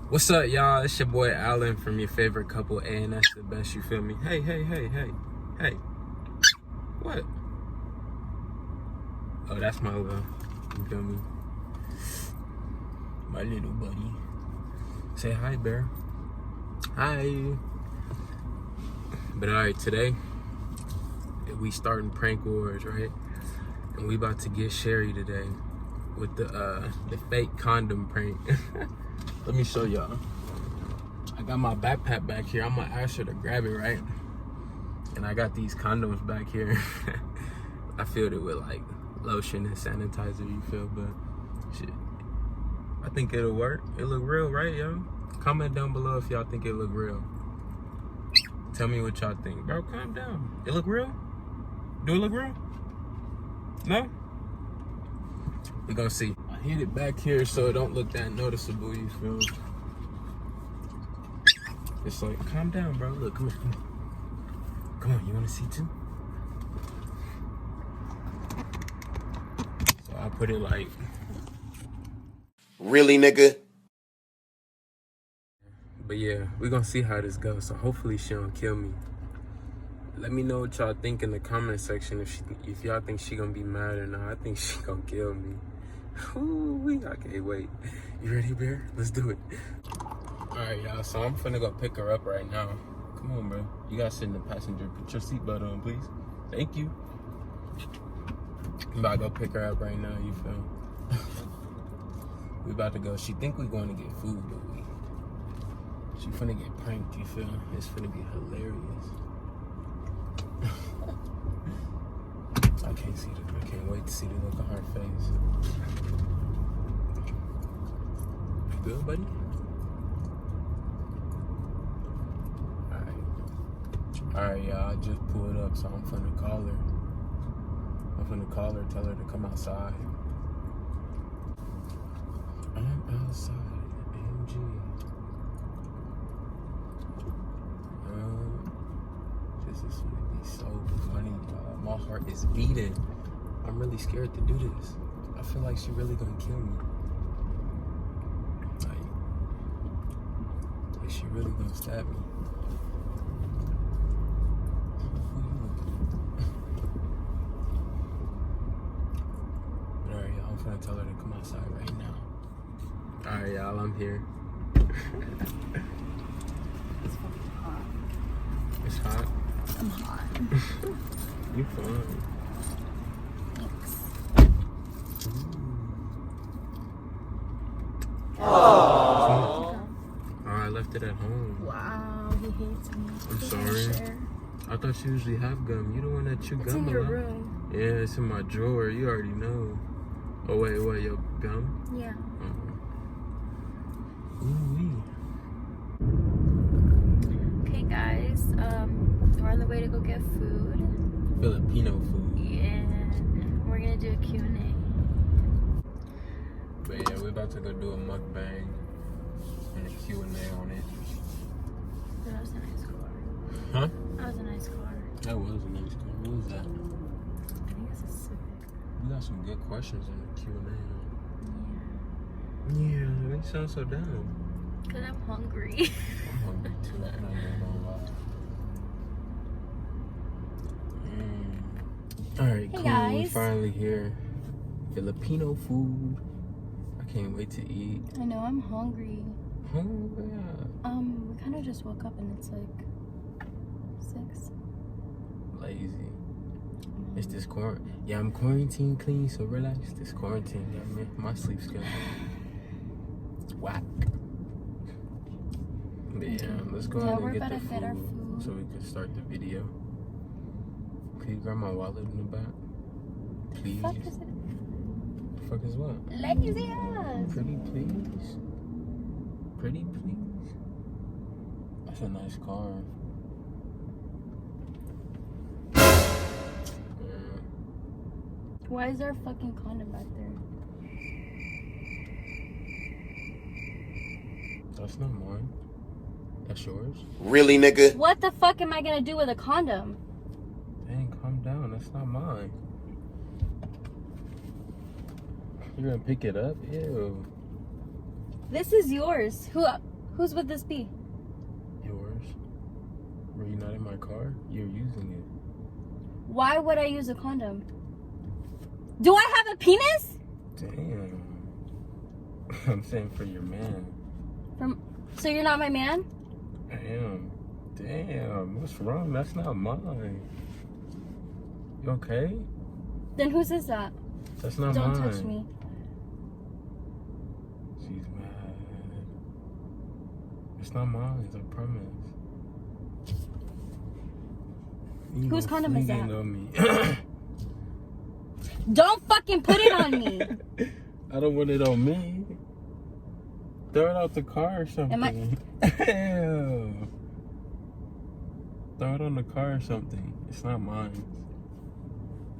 What's up, y'all? It's your boy Alan from your favorite couple, and that's the best. You feel me? Hey. What? Oh, that's my little. You feel me? My little buddy. Say hi, bear. Hi. But alright, today we starting prank wars, right? And we about to get Sherry today with the fake condom prank. Let me show y'all. I got my backpack back here. I'm gonna ask her to grab it, right? And I got these condoms back here. I filled it with like lotion and sanitizer, you feel? But shit, I think it'll work. It look real, right, yo? Comment down below if y'all think it look real. Tell me what y'all think. Bro, calm down. It look real? Do it look real? No? We gonna see. I hid it back here so it don't look that noticeable, you feel? It's like, calm down, bro. Look, come on. Come on, you wanna see too? So I put it like... Really, nigga? But yeah, we gonna see how this goes. So hopefully she don't kill me. Let me know what y'all think in the comment section if y'all think she gonna be mad or not. I think she gonna kill me. Ooh, I can't wait. You ready, Bear? Let's do it. Alright, y'all, so I'm finna go pick her up right now. Come on, bro. You gotta sit in the passenger. Put your seatbelt on, please. Thank you. I'm about to go pick her up right now, you feel? We about to go. She think we going to get food, but she finna get pranked, you feel? It's finna be hilarious. I can't wait to see the look on her face. You good, buddy? Alright, y'all, I just pulled up, so I'm finna call her. Tell her to come outside. I'm outside, MG. This is gonna be so funny, y'all. My heart is beating. I'm really scared to do this. I feel like she really gonna kill me. Like she really gonna stab me. Alright, y'all, I'm gonna tell her to come outside right now. Alright, y'all, I'm here. It's fucking hot. It's hot? I'm hot. You fine. Thanks. Oh, I left it at home. Wow, he hates me. I'm sorry. I thought you usually have gum. You the one that chew It's gum in a your lot. room. Yeah, it's in my drawer. You already know. Oh wait, what? Your gum? Yeah. Ooh-wee. Okay, guys. We're on the way to go get food. Filipino food. Yeah. We're gonna do a Q&A. But yeah, we're about to go do a mukbang and a Q&A on it. That was a nice car. Huh? That was a nice car. That was a nice car. What was that? I think it's a Civic. We got some good questions in the Q&A. Yeah. Yeah, why you sound so down? Cause I'm hungry. I'm hungry too. I'm not even gonna lie. Alright, Hey cool. guys. We're finally here. Filipino food. I can't wait to eat. I know, I'm hungry. Hungry. We kind of just woke up and it's like 6. Lazy. It's this quarantine. Yeah, I'm quarantine clean, so relax. This quarantine got me. My sleep schedule. Whack. But yeah, let's go ahead and get the food so we can start the video. Can you grab my wallet in the back? Please. What the fuck is it? The fuck is what? Lazy ass. Pretty please. Pretty please. That's a nice car. Yeah. Why is there a fucking condom back there? That's not mine. That's yours? Really, nigga? What the fuck am I gonna do with a condom? Dang, calm down. That's not mine. You're gonna pick it up? Ew. This is yours. Who? Whose would this be? Yours. Were you not in my car? You're using it. Why would I use a condom? Do I have a penis? Damn. I'm saying for your man. So you're not my man? I am. Damn. What's wrong? That's not mine. You okay? Then whose is that? That's not Don't mine. touch me. She's mad. It's not mine. I promise. You Whose gonna condom is fling that? it on me. Don't fucking put it on me. I don't want it on me. Throw it out the car or something. Ew. Throw it on the car or something. It's not mine.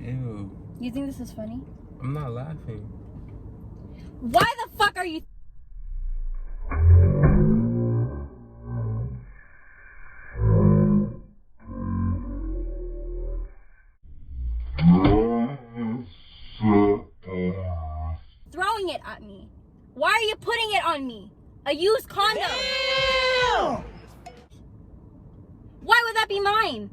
Ew. You think this is funny? I'm not laughing. Why the fuck are you... throwing it at me? Why are you putting it on me? A used condom. Ew! Why would that be mine?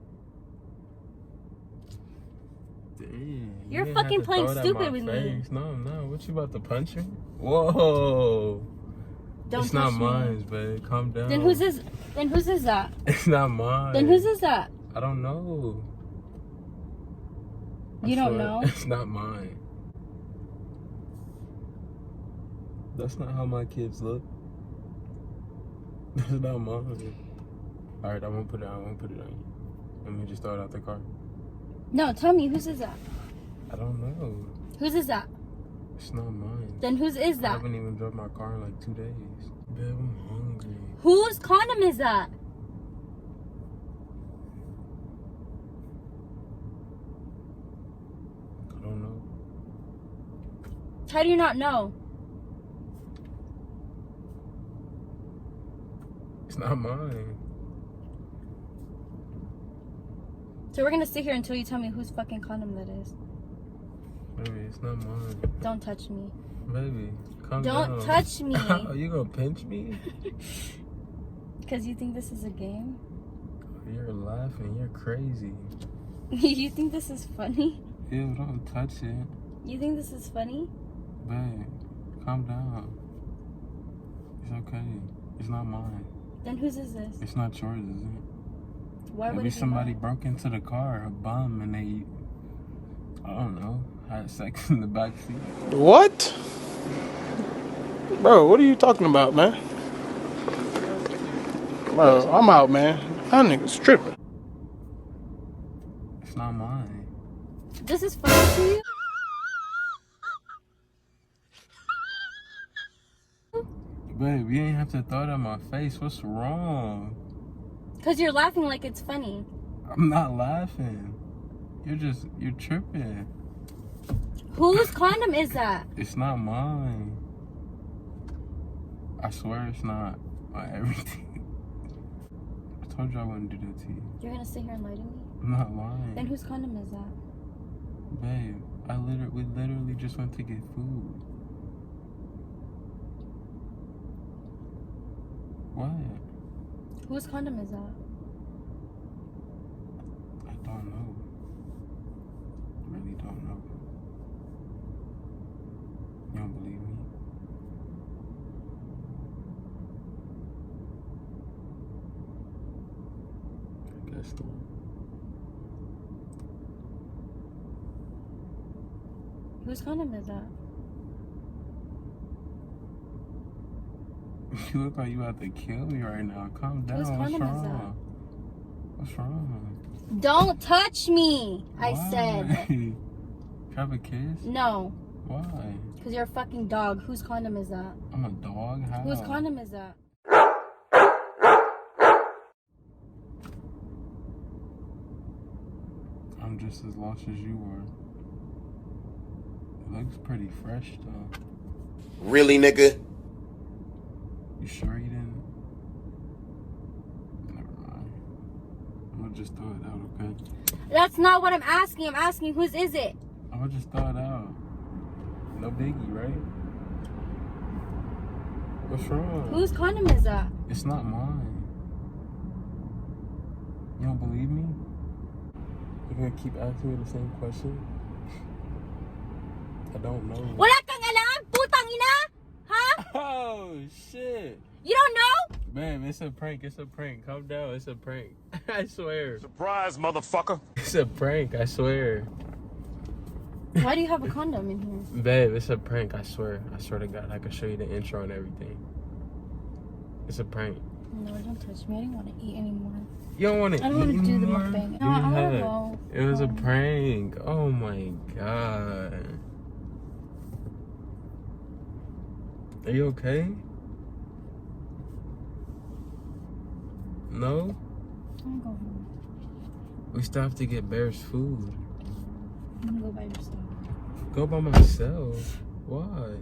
Damn. You're You didn't fucking have to playing throw it at stupid my with me. face. No, no. What, you about to punch me? Whoa. Don't It's not touch me. mine, babe. Calm down. Then whose is that? It's not mine. Then whose is that? I don't know. You don't know? It's not mine. That's not how my kids look. That's not mine. Alright, I won't put it on you. Let me just throw it out the car. No, tell me, whose is that? I don't know. Whose is that? It's not mine. Then whose is I that? haven't even drove my car in like 2 days. Babe, I'm hungry. Whose condom is that? I don't know. How do you not know? It's not mine. So we're gonna sit here until you tell me whose fucking condom that is. Baby, it's not mine. Don't touch me. Baby, calm down. Don't touch me. Are you gonna pinch me? Because you think this is a game? You're laughing. You're crazy. You think this is funny? Ew, don't touch it. You think this is funny? Babe, calm down. It's okay. It's not mine. Then whose is this? It's not yours, is it? Why would Maybe it be somebody mine? broke into the car, a bum, and they, I don't know, had sex in the back seat. What? Bro, what are you talking about, man? Bro, I'm out, man. That nigga's tripping. It's not mine. This is funny to you? Babe, you ain't have to throw it at my face. What's wrong? Because you're laughing like it's funny. I'm not laughing. You're tripping. Whose condom is that? It's not mine. I swear it's not my everything. I told you I wouldn't do that to you. You're gonna sit here and lie to me? I'm not lying. Then whose condom is that? Babe, we literally just went to get food. What? Whose condom is that? I don't know. Really don't know. You don't believe me? I guess not. Whose condom is that? You look like you about to kill me right now. Calm down. Whose What's condom is wrong? What's wrong? Don't touch me! I Why? said. Can I have a kiss? No. Why? Because you're a fucking dog. Whose condom is that? I'm a dog? How? Whose condom is that? I'm just as lost as you are. It looks pretty fresh though. Really, nigga? You sure you didn't? Never mind. I'm gonna just throw it out, okay? That's not what I'm asking. I'm asking whose is it? I'm gonna just throw it out. No biggie, right? What's wrong? Whose condom is that? It's not mine. You don't believe me? You're gonna keep asking me the same question? I don't know. Wala kang alam, putang ina? Huh? Oh, shit. You don't know? Man, it's a prank. It's a prank. Calm down. It's a prank. I swear. Surprise, motherfucker. It's a prank. I swear. Why do you have a condom in here? Babe, it's a prank. I swear. I swear to God. I can show you the intro and everything. It's a prank. No, don't touch me. I don't want to eat anymore. You don't want to eat I don't want to do the anymore? mukbang. Give No, me I a want to hug. go. It was a prank. Oh my God. Are you okay? No? I'm gonna go home. We still have to get Bear's food. I'm gonna go by yourself. Go by myself. Why?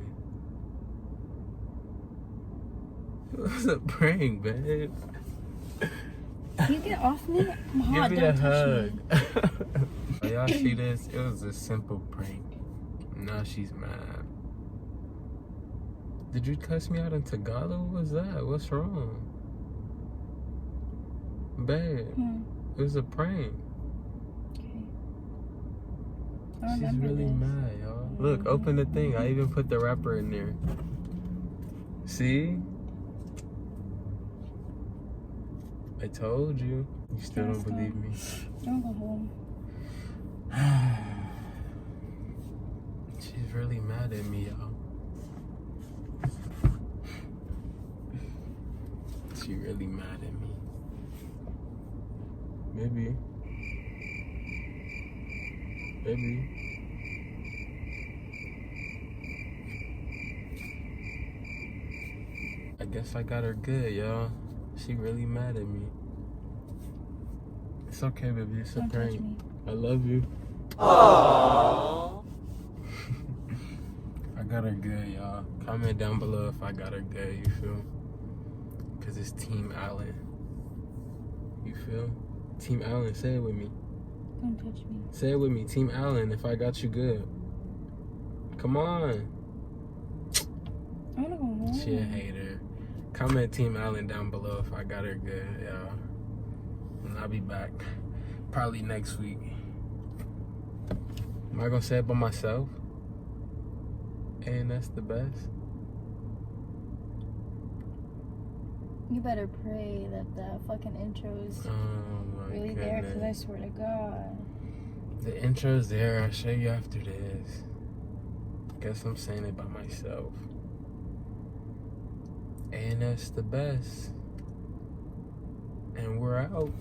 It was a prank, babe. Can you get off me? I'm hot. Give me a Don't touch hug. me. Y'all see this? It was a simple prank. Now she's mad. Did you cuss me out in Tagalog? What was that? What's wrong? Babe, it was a prank. Okay. I She's remember really this. mad, y'all. Look, open the thing. I even put the wrapper in there. See? I told you. You still don't believe me. I'm gonna go home. She's really mad at me, y'all. She really mad at me. Maybe. I guess I got her good, y'all. She really mad at me. It's okay, baby. It's a Don't touch prank. me. I love you. Aww. I got her good, y'all. Comment down below if I got her good, you feel? Because it's Team Allen. You feel? Team Allen, say it with me. Don't touch me. Say it with me. Team Allen, if I got you good. Come on. I wanna go home. She a hater. Comment Team Allen down below if I got her good, y'all. And I'll be back probably next week. Am I gonna say it by myself? And that's the best. You better pray that the fucking intro's Oh my really there, because I goodness. swear to God. The intro's there. I'll show you after this. Guess I'm saying it by myself. And that's the best. And we're out.